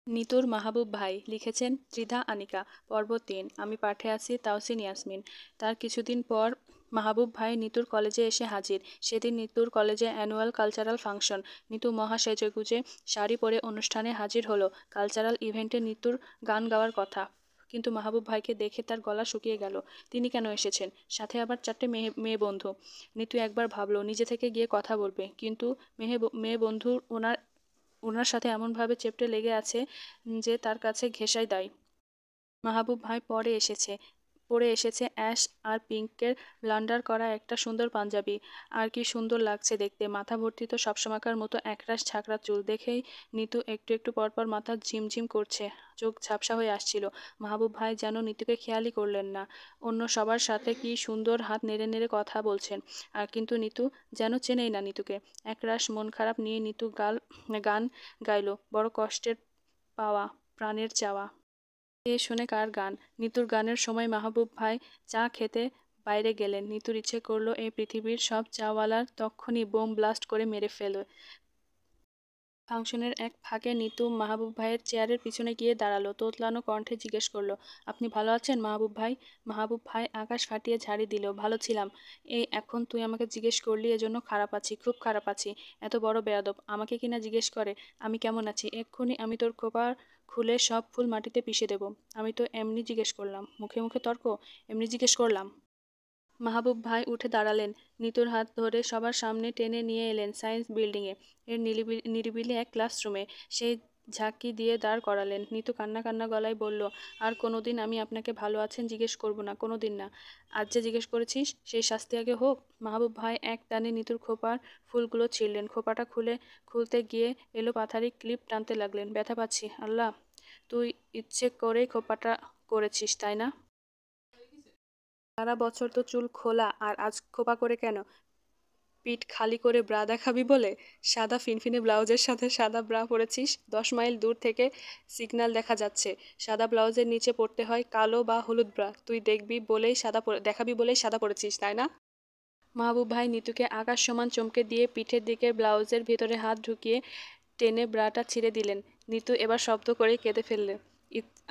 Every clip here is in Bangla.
নিতুর মাহবুব ভাই লিখেছেন ত্রিধা আনিকা। পর্ব ৩। আমি পাঠে আছি তাওসিন ইয়াসমিন। তার কিছুদিন পর মাহবুব ভাই নিতুর কলেজে এসে হাজির। সেদিন নিতুর কলেজে অ্যানুয়াল কালচারাল ফাংশন। নিতু মহা সেজেগুজে শাড়ি পরে অনুষ্ঠানে হাজির হলো। কালচারাল ইভেন্টে নিতুর গান গাওয়ার কথা, কিন্তু মাহবুব ভাইকে দেখে তার গলা শুকিয়ে গেল। তিনি কেন এসেছেন? সাথে আবার 4টে মেয়ে মেয়ে বন্ধু। নিতু একবার ভাবলো নিজে থেকে গিয়ে কথা বলবে, কিন্তু মেয়ে বন্ধু ওনার ওনার সাথে এমনভাবে চেপটে লেগে আছে যে তার কাছে ঘেঁষাই দায়। মাহবুব ভাই পরে এসেছে অ্যাশ আর পিঙ্কের ব্লান্ডার করা একটা সুন্দর পাঞ্জাবি। আর কি সুন্দর লাগছে দেখতে! মাথা ভর্তি তো সবসময়কার মতো একরাশ ঝাঁকড়া চুল। দেখেই নিতু একটু একটু পরপর মাথা ঝিমঝিম করছে, চোখ ঝাপসা হয়ে আসছিল। মাহবুব ভাই যেন নিতুকে খেয়ালই করলেন না। অন্য সবার সাথে কি সুন্দর হাত নেড়ে নেড়ে কথা বলছেন, আর কিন্তু নিতু যেন চেনেই না নিতুকে। একরাশ মন খারাপ নিয়ে নিতু গান গাইলো, বড় কষ্টের পাওয়া, প্রাণের চাওয়া। এ শুনে কার গান? নিতুর গানের সময় মাহবুব ভাই চা খেতে বাইরে গেলেন। নিতুর ইচ্ছে করলো এই পৃথিবীর সব চাওয়ালার তক্ষুনি বোম ব্লাস্ট করে মেরে ফেলে। ফাংশনের এক ফাঁকে নিতু মাহবুব ভাইয়ের চেয়ারের পিছনে গিয়ে দাঁড়ালো। তোতলানো কণ্ঠে জিজ্ঞেস করলো, আপনি ভালো আছেন মাহবুব ভাই? মাহবুব ভাই আকাশ ফাটিয়ে ঝাড়ি দিল, ভালো ছিলাম। এই এখন তুই আমাকে জিজ্ঞেস করলি, এজন্য খারাপ আছি, খুব খারাপ আছি। এত বড় বেয়াদব, আমাকে কিনা জিজ্ঞেস করে আমি কেমন আছি? এক্ষুনি আমি তোর খোপা খুলে সব ফুল মাটিতে পিষে দেব। আমি তো এমনি জিজ্ঞেস করলাম, মুখে মুখে তর্ক, এমনি জিজ্ঞেস করলাম। মাহবুব ভাই উঠে দাঁড়ালেন, নিতুর হাত ধরে সবার সামনে টেনে নিয়ে এলেন সায়েন্স বিল্ডিংয়ে। এর নিরিবিলি এক ক্লাসরুমে সেই ঝাঁকি দিয়ে দাঁড় করালেন। নিতু কান্না কান্না গলায় বলল, আর কোনোদিন আমি আপনাকে ভালো আছেন জিজ্ঞেস করব না, কোনোদিন না। আজ যে জিজ্ঞেস করেছিস সেই শাস্তি আগে হোক। মাহবুব ভাই এক টানে নিতুর খোপার ফুলগুলো ছিঁড়লেন। খোপাটা খুলতে গিয়ে এলো পাথারি ক্লিপ টানতে লাগলেন। ব্যথা পাচ্ছি আল্লাহ, তুই ইচ্ছে করেই খোপাটা করেছিস তাই না? সারা বছর তো চুল খোলা, আর আজ খোপা করে কেন? পিঠ খালি করে ব্রা দেখাবি বলে? সাদা ফিনফিনে ব্লাউজের সাথে সাদা ব্রা পরেছিস, 10 মাইল দূর থেকে সিগন্যাল দেখা যাচ্ছে। সাদা ব্লাউজের নিচে পরতে হয় কালো বা হলুদ ব্রা। তুই দেখাবি বলেই সাদা পরেছিস তাই না? মাহবুব ভাই নিতুকে আকাশ সমান চমকে দিয়ে পিঠের দিকে ব্লাউজের ভিতরে হাত ঢুকিয়ে টেনে ব্রাটা ছিঁড়ে দিলেন। নিতু এবার শব্দ করে কেঁদে ফেললে।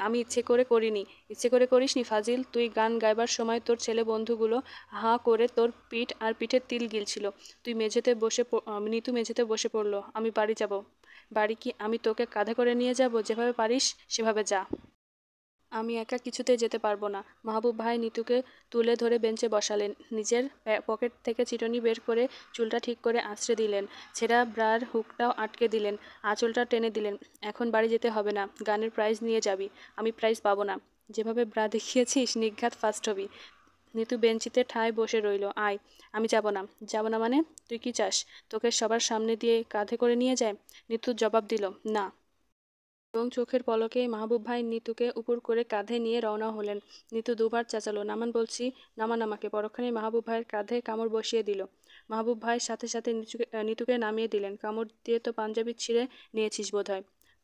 আমি ইচ্ছে করে করিনি। ইচ্ছে করে করিসনি ফাজিল। তুই গান গাইবার সময় তোর ছেলে বন্ধুগুলো হাঁ করে তোর পিঠ আর পিঠের তিল গিলছিল। নিতু মেঝেতে বসে পড়লো। আমি বাড়ি যাব। বাড়ি কি আমি তোকে কাঁধে করে নিয়ে যাব? যেভাবে পারিস সেভাবে যা। আমি একা কিছুতেই যেতে পারবো না। মাহবুব ভাই নিতুকে তুলে ধরে বেঞ্চে বসালেন। নিজের পকেট থেকে চিরুনি বের করে চুলটা ঠিক করে আঁচড়ে দিলেন। ছেঁড়া ব্রার হুকটাও আটকে দিলেন। আঁচলটা টেনে দিলেন। এখন বাড়ি যেতে হবে না, গানের প্রাইজ নিয়ে যাবি। আমি প্রাইজ পাবো না। যেভাবে ব্রা দেখিয়েছিস নির্ঘাত ফার্স্ট হবি। নিতু বেঞ্চিতে ঠায় বসে রইল। আয়। আমি যাব না। যাব না মানে? তুই কি চাস তোকে সবার সামনে দিয়ে কাঁধে করে নিয়ে যায়? নিতু জবাব দিল, না। এবং চোখের পলকে মাহবুব ভাই নিতুকে উপর করে কাঁধে নিয়ে রওনা হলেন। নিতু দুবার চেঁচালো, নামান বলছি, নামান আমাকে। পরক্ষণেই মাহবুব ভাইয়ের কাঁধে কামড় বসিয়ে দিল। মাহবুব ভাই সাথে সাথে নিতুকে নামিয়ে দিলেন। কামড় দিয়ে তো পাঞ্জাবি ছিঁড়ে নিয়েছিস বোধহয়।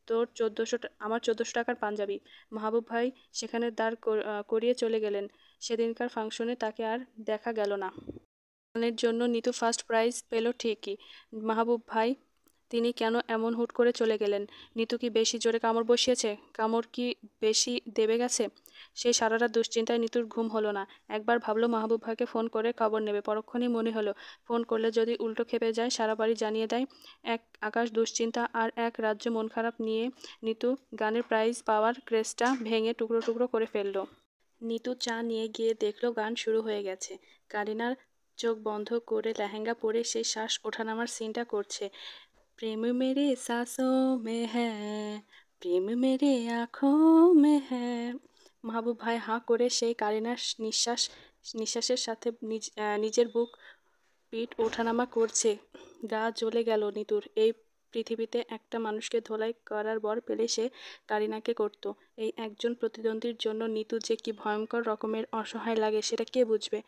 তোর 1400, আমার 1400 টাকার পাঞ্জাবি। মাহবুব ভাই সেখানে করিয়ে চলে গেলেন। সেদিনকার ফাংশনে তাকে আর দেখা গেল না। গানের জন্য নিতু ফার্স্ট প্রাইজ পেল ঠিকই। মাহবুব ভাই তিনি কেন এমন হুট করে চলে গেলেন? নিতু কি বেশি জোরে কামড় বসিয়েছে? কামড় কি বেশি দেবে গেছে? সেই সারা রাত দুশ্চিন্তায় নিতুর ঘুম হলো না। একবার ভাবলো মাহবুব ভাইকে ফোন করে খবর নেবে, পরক্ষণেই মনে হলো ফোন করলে যদি উল্টো খেপে যায়, সারা বাড়ি জানিয়ে দেয়। এক আকাশ দুশ্চিন্তা আর এক রাজ্য মন খারাপ নিয়ে নিতু গানের প্রাইজ পাওয়ার ক্রেজটা ভেঙে টুকরো টুকরো করে ফেললো। নিতু চা নিয়ে গিয়ে দেখলো গান শুরু হয়ে গেছে। কারিনার চোখ বন্ধ করে লেহেঙ্গা পরে সেই শ্বাস ওঠানামার সিনটা করছে। প্রেম মেরে सांसों में है, প্রেম মেরে আঁখোं में है। মাহবুব ভাই হাঁ করে সেই কারিনার নিঃশ্বাসের সাথে নিজের বুক পিঠ ওঠানামা করছে। গা জ্বলে গেল নিতুর। এই পৃথিবীতে একটা মানুষকে ধোলাই করার বর পেলে সে কারিনাকে করত। এই একজন প্রতিদ্বন্দ্বীর জন্য নিতু যে কি ভয়ঙ্কর রকমের অসহায় লাগে সেটা কে বুঝবে?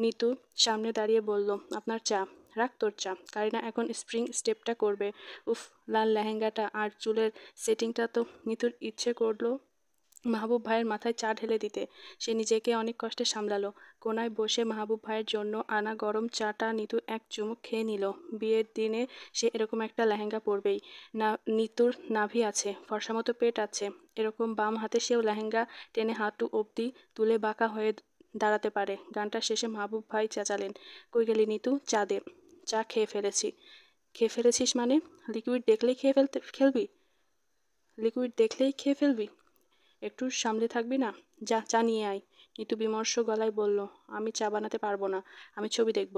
নিতু সামনে দাঁড়িয়ে বলল, আপনার চা। রাখ তোর চা। কারিনা এখন স্প্রিং স্টেপটা করবে। উফ, লাল লেহেঙ্গাটা আর চুলের সেটিংটা তো! নিতুর ইচ্ছে করলো মাহবুব ভাইয়ের মাথায় চা ঢেলে দিতে। সে নিজেকে অনেক কষ্টে সামলালো। কোনায় বসে মাহবুব ভাইয়ের জন্য আনা গরম চাটা নিতু এক চুমুক খেয়ে নিল। বিয়ের দিনে সে এরকম একটা লেহেঙ্গা পরবেই। না, নিতুর নাভি আছে, ফর্সা মতো পেট আছে, এরকম বাম হাতে সেও লেহেঙ্গা টেনে হাঁটু অবধি তুলে বাঁকা হয়ে দাঁড়াতে পারে। গানটা শেষে মাহবুব ভাই চেঁচালেন, কই গেলি নিতু, চা দে। চা খেয়ে ফেলেছি। খেয়ে ফেলেছিস মানে? লিকুইড দেখলেই খেলবি? লিকুইড দেখলেই খেয়ে ফেলবি? একটু সামলে থাকবি না? যা, চা নিয়ে আয়। নিতু বিমর্ষ গলায় বলল, আমি চা বানাতে পারবো না, আমি ছবি দেখব।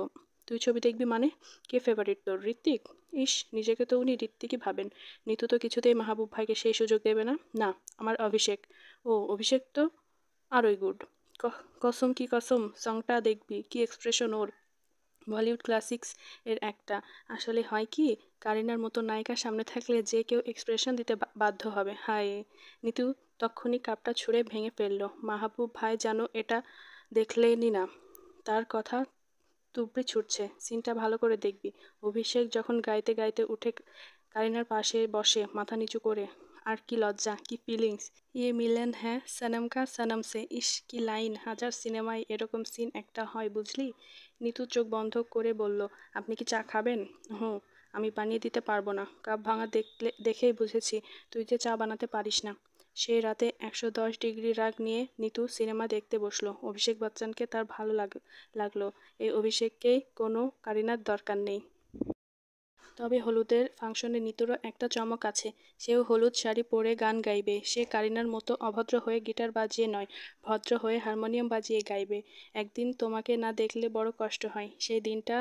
তুই ছবি দেখবি মানে? কে ফেভারিট তোর, ঋত্বিক? ইস, নিজেকে তো উনি ঋত্বিকই ভাবেন। নিতু তো কিছুতেই মাহবুব ভাইকে সেই সুযোগ দেবে না। না, আমার অভিষেক। ও, অভিষেক তো আরোই গুড। কসম কি কসম, সংটা দেখবি, কি এক্সপ্রেশন ওর। বলিউড ক্লাসিক্স এর একটা। আসলে হয় কি, কারিনার মতো নায়িকার সামনে থাকলে যে কেউ এক্সপ্রেশন দিতে বাধ্য হবে। হায়! নিতু তক্ষুনি কাপটা ছুঁড়ে ভেঙে ফেলল। মাহবুব ভাই যেন এটা দেখলেনই না। তার কথা তুবড়ি ছুটছে। সিনটা ভালো করে দেখবি। অভিষেক যখন গাইতে গাইতে উঠে কারিনার পাশে বসে মাথা নিচু করে। আর কি লজ্জা, কি ফিলিংস! ইয়ে মিলেন হ্যাঁ সনম কা সনম সে। ইস, কি লাইন! হাজার সিনেমায় এরকম সিন একটা হয়, বুঝলি? নিতু চোখ বন্ধ করে বলল, আপনি কি চা খাবেন? হুঁ। আমি বানিয়ে দিতে পারবো না। কাপ ভাঙা দেখেই বুঝেছি তুই যে চা বানাতে পারিস না। সেই রাতে 110 ডিগ্রি রাগ নিয়ে নিতু সিনেমা দেখতে বসলো। অভিষেক বচ্চনকে তার ভালো লাগলো। এই অভিষেককেই কোনো কারিনার দরকার নেই। তবে হলুদের ফাংশনে নিতুরও একটা চমক আছে। সেও হলুদ শাড়ি পরে গান গাইবে। সে কারিনার মতো অভদ্র হয়ে গিটার বাজিয়ে নয়, ভদ্র হয়ে হারমোনিয়াম বাজিয়ে গাইবে। একদিন তোমাকে না দেখলে বড় কষ্ট হয়, সেই দিনটা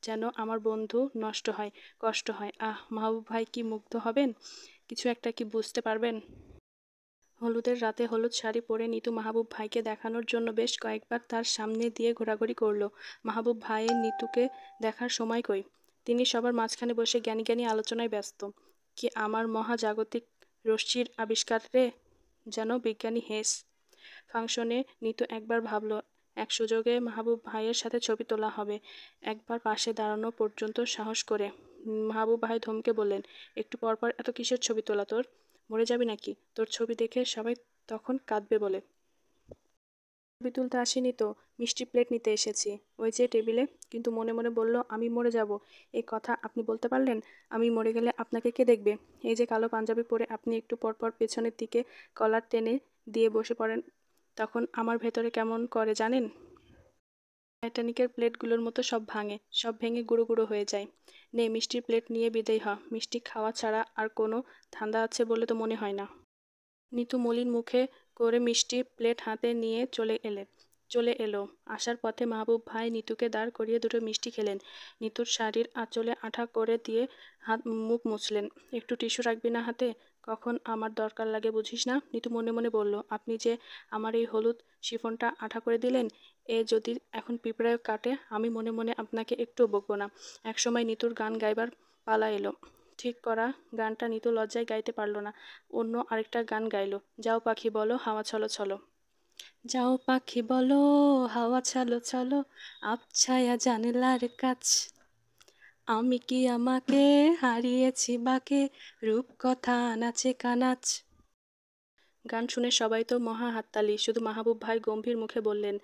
যেন আমার বন্ধু নষ্ট হয়, কষ্ট হয়। আহ, মাহবুব ভাই কি মুগ্ধ হবেন? কিছু একটা কি বুঝতে পারবেন? হলুদের রাতে হলুদ শাড়ি পরে নিতু মাহবুব ভাইকে দেখানোর জন্য বেশ কয়েকবার তার সামনে দিয়ে ঘোরাঘুরি করলো। মাহবুব ভাইয়ের নিতুকে দেখার সময় কই। তিনি সবার মাঝখানে বসে জ্ঞানী জ্ঞানী আলোচনায় ব্যস্ত। কি আমার মহাজাগতিক রশ্মির আবিষ্কার রে! যেন বিজ্ঞানী হেস। ফাংশনে নিতু একবার ভাবলো এক সুযোগে মাহবুব ভাইয়ের সাথে ছবি তোলা হবে। একবার পাশে দাঁড়ানো পর্যন্ত সাহস করে। মাহবুব ভাই ধমকে বললেন, একটু পরপর এত কিসের ছবি তোলা তোর? মরে যাবি নাকি? তোর ছবি দেখে সবাই তখন কাঁদবে বলে। ছবি তুলতে আসিনি তো, মিষ্টি প্লেট নিতে এসেছি, ওই যে টেবিলে। কিন্তু মনে মনে বলল, আমি মরে যাব। এই কথা আপনি বলতে পারলেন? আমি মরে গেলে আপনাকে কে দেখবে? এই যে কালো পাঞ্জাবি পরে আপনি একটু পরপর পেছনের দিকে কলার টেনে দিয়ে বসে পড়েন, তখন আমার ভেতরে কেমন করে জানেন? টাইটানিকের প্লেটগুলোর মতো সব ভাঙে, সব ভেঙে গুঁড়ো গুঁড়ো হয়ে যায়। নে, মিষ্টির প্লেট নিয়ে বিদেয় হ। মিষ্টি খাওয়া ছাড়া আর কোনো ধান্দা আছে বলে তো মনে হয় না। নিতু মলিন মুখে করে মিষ্টি প্লেট হাতে নিয়ে চলে এলো। আসার পথে মাহবুব ভাই নিতুকে দাঁড় করিয়ে দুটো মিষ্টি খেলেন। নিতুর শাড়ির আঁচলে আঠা করে দিয়ে মুখ মুছলেন। একটু টিস্যু রাখবি না হাতে? কখন আমার দরকার লাগে বুঝিস না? নিতু মনে মনে বলল, আপনি যে আমার এই হলুদ শিফনটা আঠা করে দিলেন, এ যদি এখন পিঁপড়ায় কাটে, আমি মনে মনে আপনাকে একটুও বকবো না। একসময় নিতুর গান গাইবার পালা এলো। ঠিক করা গানটা নিতু লজ্জায় গাইতে পারল না। অন্য আরেকটা গান গাইলো, যাও পাখি বলো হাওয়া চলো চলো। যাও পাখি বলো হাওয়া চলো চলো, আবছায়া জানলার কাছ, আমি কি আমাকে হারিয়েছি বাকে, রূপকথা নাচে কানাচ। গান শুনে সবাই তো মহা হাততালি। শুধু মাহবুব ভাই গম্ভীর মুখে বললেন,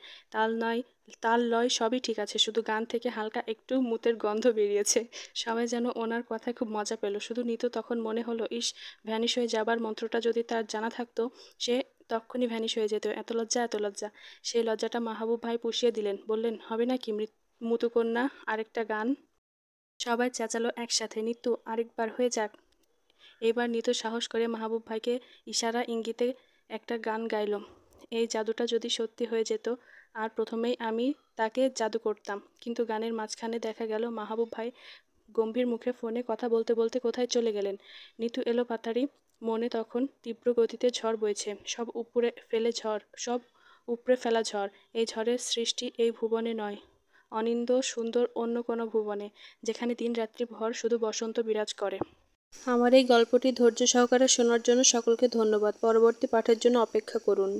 তাল লয় সবই ঠিক আছে, শুধু গান থেকে হালকা একটু মুতের গন্ধ বেরিয়েছে। সবাই যেন ওনার কথায় খুব মজা পেল। শুধু নিতু তখন মনে হলো, ইস, ভ্যানিশ হয়ে যাবার মন্ত্রটা যদি তার জানা থাকতো, সে তক্ষুনি ভ্যানিশ হয়ে যেত। এত লজ্জা, এত লজ্জা! সেই লজ্জাটা মাহবুব ভাই পুষিয়ে দিলেন। বললেন, হবে নাকি মুতুকন্যা, আরেকটা গান? সবাই চেঁচালো একসাথে, নিতু আরেকবার হয়ে যাক। এবার নিতু সাহস করে মাহবুব ভাইকে ইশারা ইঙ্গিতে একটা গান গাইল। এই জাদুটা যদি সত্যি হয়ে যেত, আর প্রথমেই আমি তাকে জাদু করতাম। কিন্তু গানের মাঝখানে দেখা গেল মাহবুব ভাই গম্ভীর মুখে ফোনে কথা বলতে বলতে কোথায় চলে গেলেন। নিতু এলো পাতারি। মনে তখন তীব্র গতিতে ঝড় বইছে। সব উপড়ে ফেলা ঝড়। এই ঝড়ের সৃষ্টি এই ভুবনে নয়, অনিন্দ্য সুন্দর অন্য কোনো ভুবনে, যেখানে দিন রাত্রি ভর শুধু বসন্ত বিরাজ করে। আমার এই গল্পটি ধৈর্য সহকারে শোনার জন্য সকলকে ধন্যবাদ। পরবর্তী পাঠের জন্য অপেক্ষা করুন।